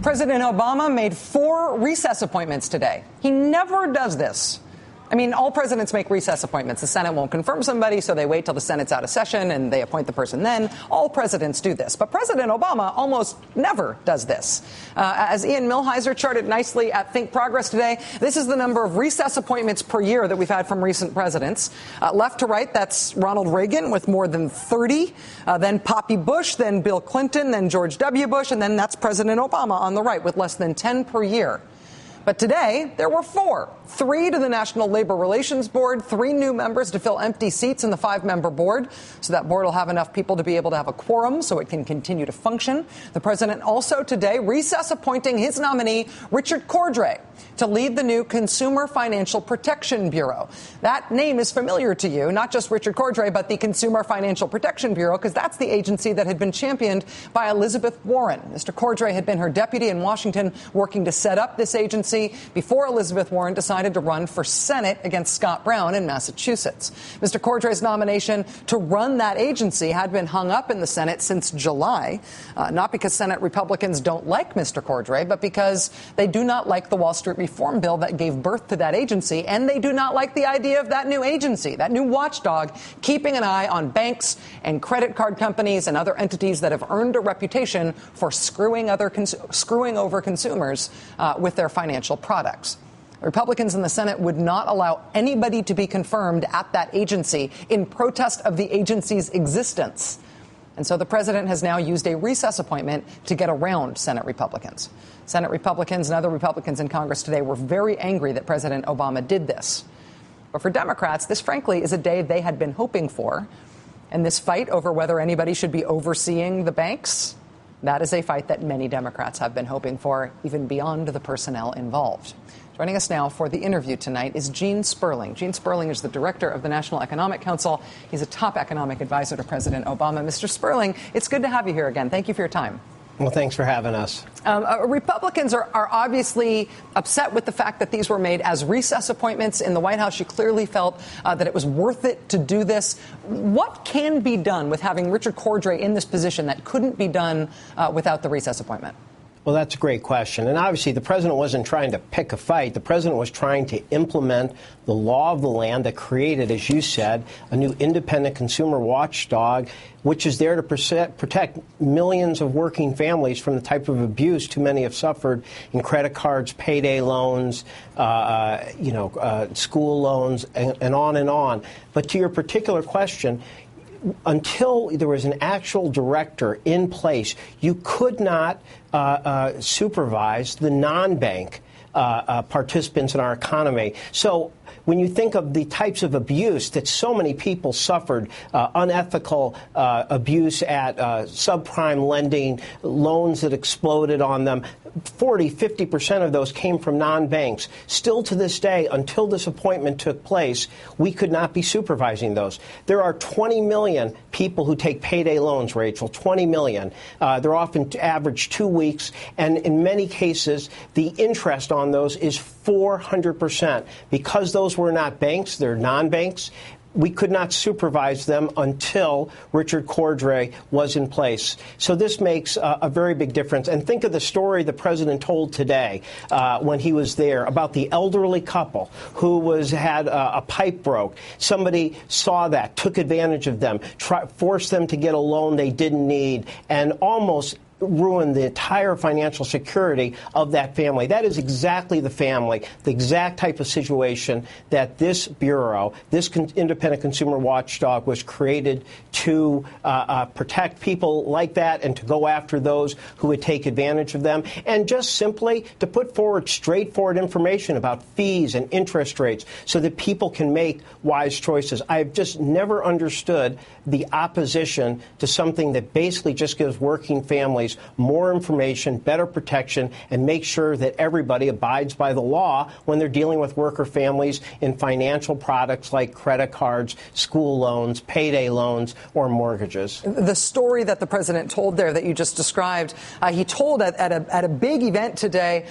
President Obama made 4 recess appointments today. He never does this. I mean, all presidents make recess appointments. The Senate won't confirm somebody, so they wait till the Senate's out of session and they appoint the person then. All presidents do this. But President Obama almost never does this. As Ian Millhiser charted nicely at Think Progress today, this is the number of recess appointments per year that we've had from recent presidents. Left to right, that's Ronald Reagan with more than 30, then Poppy Bush, then Bill Clinton, then George W. Bush, and then that's President Obama on the right with less than 10 per year. But today, there were 4. 3 to the National Labor Relations Board, 3 new members to fill empty seats in the 5-member board. So that board will have enough people to be able to have a quorum so it can continue to function. The president also today recess appointing his nominee, Richard Cordray, to lead the new Consumer Financial Protection Bureau. That name is familiar to you, not just Richard Cordray, but the Consumer Financial Protection Bureau, because that's the agency that had been championed by Elizabeth Warren. Mr. Cordray had been her deputy in Washington working to set up this agency before Elizabeth Warren decided to run for Senate against Scott Brown in Massachusetts. Mr. Cordray's nomination to run that agency had been hung up in the Senate since July, not because Senate Republicans don't like Mr. Cordray, but because they do not like the Wall Street reform bill that gave birth to that agency, and they do not like the idea of that new agency, that new watchdog, keeping an eye on banks and credit card companies and other entities that have earned a reputation for screwing over consumers with their financial products. Republicans in the Senate would not allow anybody to be confirmed at that agency in protest of the agency's existence. And so the president has now used a recess appointment to get around Senate Republicans. Senate Republicans and other Republicans in Congress today were very angry that President Obama did this. But for Democrats, this, frankly, is a day they had been hoping for. And this fight over whether anybody should be overseeing the banks, that is a fight that many Democrats have been hoping for, even beyond the personnel involved. Joining us now for the interview tonight is Gene Sperling. Gene Sperling is the director of the National Economic Council. He's a top economic advisor to President Obama. Mr. Sperling, it's good to have you here again. Thank you for your time. Well, thanks for having us. Republicans are obviously upset with the fact that these were made as recess appointments in the White House. You clearly felt that it was worth it to do this. What can be done with having Richard Cordray in this position that couldn't be done without the recess appointment? Well, that's a great question. And obviously, the president wasn't trying to pick a fight. The president was trying to implement the law of the land that created, as you said, a new independent consumer watchdog, which is there to protect millions of working families from the type of abuse too many have suffered in credit cards, payday loans, school loans, and on and on. But to your particular question, until there was an actual director in place, you could not supervise the non-bank participants in our economy. So when you think of the types of abuse that so many people suffered, unethical abuse at subprime lending, loans that exploded on them, 40-50% of those came from non-banks. Still to this day, until this appointment took place, we could not be supervising those. There are 20 million people who take payday loans, Rachel, 20 million. They're often average 2 weeks, and in many cases, the interest on those is 400%. Because those were not banks, they're non-banks, we could not supervise them until Richard Cordray was in place. So this makes a very big difference. And think of the story the president told today when he was there about the elderly couple who had a pipe broke. Somebody saw that, took advantage of them, forced them to get a loan they didn't need, and almost ruin the entire financial security of that family. That is exactly the family, the exact type of situation that this bureau, this independent consumer watchdog, was created to protect people like that and to go after those who would take advantage of them, and just simply to put forward straightforward information about fees and interest rates so that people can make wise choices. I've just never understood the opposition to something that basically just gives working families more information, better protection, and make sure that everybody abides by the law when they're dealing with worker families in financial products like credit cards, school loans, payday loans, or mortgages. The story that the president told there that you just described, he told at a big event today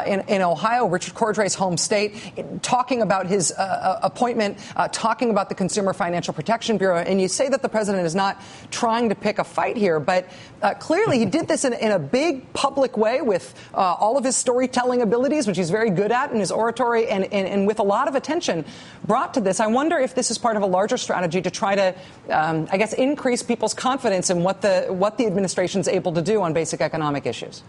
in Ohio, Richard Cordray's home state, talking about his appointment, talking about the Consumer Financial Protection Bureau. And you say that the president is not trying to pick a fight here, but clearly he did this in a big public way with all of his storytelling abilities, which he's very good at in his oratory, and with a lot of attention brought to this. I wonder if this is part of a larger strategy to try to, I guess, increase people's confidence in what the administration's able to do on basic economic issues.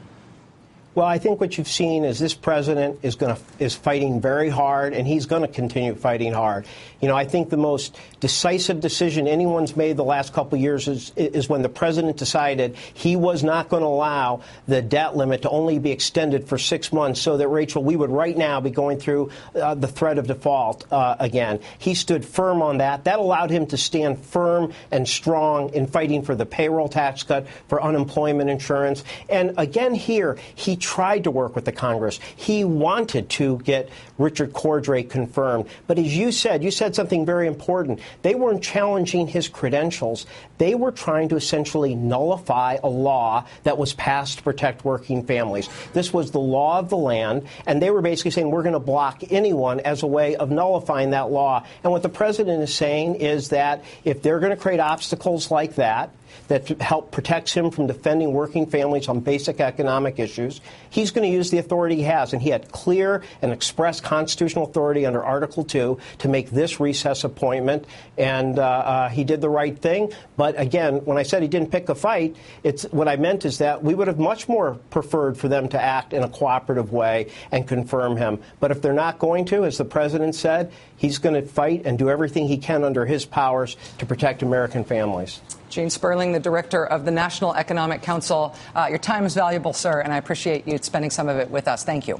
Well, I think what you've seen is this president is fighting very hard, and he's going to continue fighting hard. You know, I think the most decisive decision anyone's made the last couple of years is when the president decided he was not going to allow the debt limit to only be extended for 6 months, so that, Rachel, we would right now be going through the threat of default again. He stood firm on that. That allowed him to stand firm and strong in fighting for the payroll tax cut, for unemployment insurance. And again here, he tried to work with the Congress. He wanted to get Richard Cordray confirmed. But as you said something very important. They weren't challenging his credentials. They were trying to essentially nullify a law that was passed to protect working families. This was the law of the land, and they were basically saying we're going to block anyone as a way of nullifying that law. And what the president is saying is that if they're going to create obstacles like that help protects him from defending working families on basic economic issues, he's going to use the authority he has. And he had clear and express constitutional authority under Article 2 to make this recess appointment. And he did the right thing. But again, when I said he didn't pick a fight, what I meant is that we would have much more preferred for them to act in a cooperative way and confirm him. But if they're not going to, as the president said, he's going to fight and do everything he can under his powers to protect American families. Gene Sperling, the director of the National Economic Council. Your time is valuable, sir, and I appreciate you spending some of it with us. Thank you.